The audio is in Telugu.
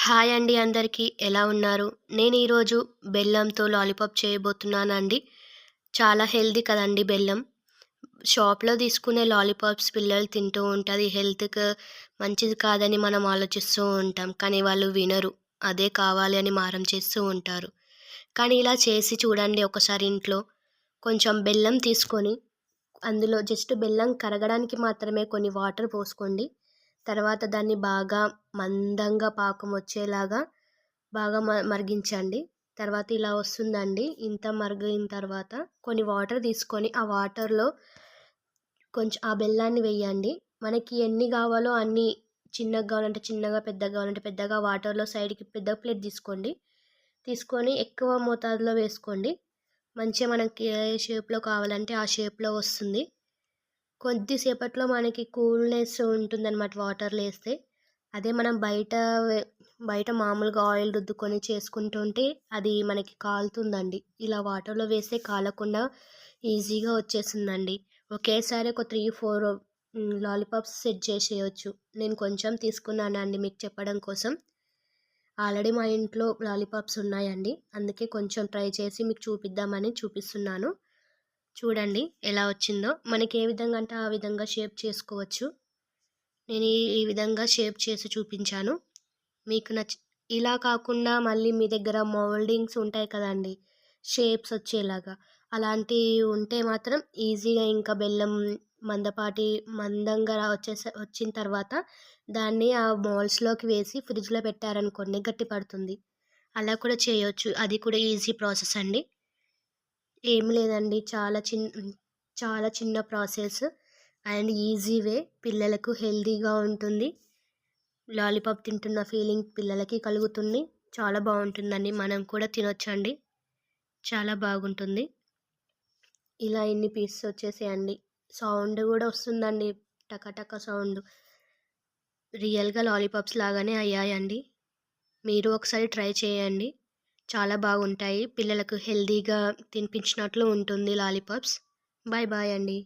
హాయ్ అండి అందరికీ ఎలా ఉన్నారు? నేను ఈరోజు బెల్లంతో లాలీపాప్ చేయబోతున్నానండి. చాలా హెల్తీ కదండీ బెల్లం. షాప్‌లో తీసుకునే లాలీపాప్స్ పిల్లలు తింటూ ఉంటది హెల్త్‌కి మంచిది కాదని మనం ఆలోచిస్తూ ఉంటాం. కానీ వాళ్ళు వినరు. అదే కావాలి అని మారం చేస్తూ ఉంటారు. కానీ ఇలా చేసి చూడండి ఒకసారి ఇంట్లో. కొంచెం బెల్లం తీసుకొని అందులో జస్ట్ బెల్లం కరగడానికి మాత్రమే కొన్ని వాటర్ పోసుకోండి. తర్వాత దాన్ని బాగా మందంగా పాకం వచ్చేలాగా బాగా మరిగించండి. తర్వాత ఇలా వస్తుందండి. ఇంత మరిగిన తర్వాత కొన్ని వాటర్ తీసుకొని ఆ వాటర్‌లో కొంచెం ఆ బెల్లాన్ని వేయండి. మనకి ఎన్ని కావాలో అన్ని చిన్నగా కావాలంటే చిన్నగా, పెద్దగా కావాలంటే పెద్దగా వాటర్‌లో సైడ్‌కి పెద్ద ప్లేట్ తీసుకోండి. తీసుకొని ఎక్కువ మోతాదులో వేసుకోండి. మంచిగా మనకి ఏ షేప్‌లో కావాలంటే ఆ షేప్‌లో వస్తుంది. కొద్దిసేపట్లో మనకి కూల్‌నెస్ ఉంటుందనమాట వాటర్‌లో ఏస్తే. అదే మనం బయట మామూలుగా ఆయిల్ రుద్దుకొని చేసుకుంటుంటే అది మనకి కాలుతుందండి. ఇలా వాటర్‌లో వేస్తే కాలకుండా ఈజీగా వచ్చేసిందండి. ఒకేసారి ఒక 3, 4 లాలీపాప్స్ సెట్ చేసేయొచ్చు. నేను కొంచెం తీసుకున్నానండి మీకు చెప్పడం కోసం. ఆల్రెడీ మా ఇంట్లో లాలీపాప్స్ ఉన్నాయండి. అందుకే కొంచెం ట్రై చేసి మీకు చూపిద్దామని చూపిస్తున్నాను. చూడండి ఎలా వచ్చిందో. మనకి ఏ విధంగా అంటే ఆ విధంగా షేప్ చేసుకోవచ్చు. నేను ఈ విధంగా షేప్ చేసి చూపించాను. మీకు ఇలా కాకుండా మళ్ళీ మీ దగ్గర మౌల్డింగ్స్ ఉంటాయి కదండీ! షేప్స్ వచ్చేలాగా. అలాంటివి ఉంటే మాత్రం ఈజీగా ఇంకా బెల్లం మందపాటి మందంగా వచ్చిన తర్వాత దాన్ని ఆ మౌల్డ్స్‌లోకి వేసి ఫ్రిడ్జ్‌లో పెట్టారనుకోండి గట్టి పడుతుంది. అలా కూడా చేయొచ్చు. అది కూడా ఈజీ ప్రాసెస్ అండి. ఏమి లేదండి. చాలా చిన్న ప్రాసెస్ అండ్ ఈజీ వే. పిల్లలకు హెల్తీగా ఉంటుంది. లాలీపాప్ తింటున్న ఫీలింగ్ పిల్లలకి కలుగుతుంది. చాలా బావుంటుందండి. మనం కూడా తినొచ్చండి. చాలా బాగుంటుంది. ఇలా ఇన్ని పీసెస్ వచ్చేసాయండి. సౌండ్ గూడా వస్తుందండి. టక టక సౌండ్. రియల్‌గా లాలీపాప్స్ లాగానే అయ్యాయండి. మీరు ఒకసారి ట్రై చేయండి. చాలా బాగుంటాయి. పిల్లలకు హెల్తీగా తినిపించినట్లు ఉంటుంది లాలీపాప్స్. బాయ్ బాయ్ అండి.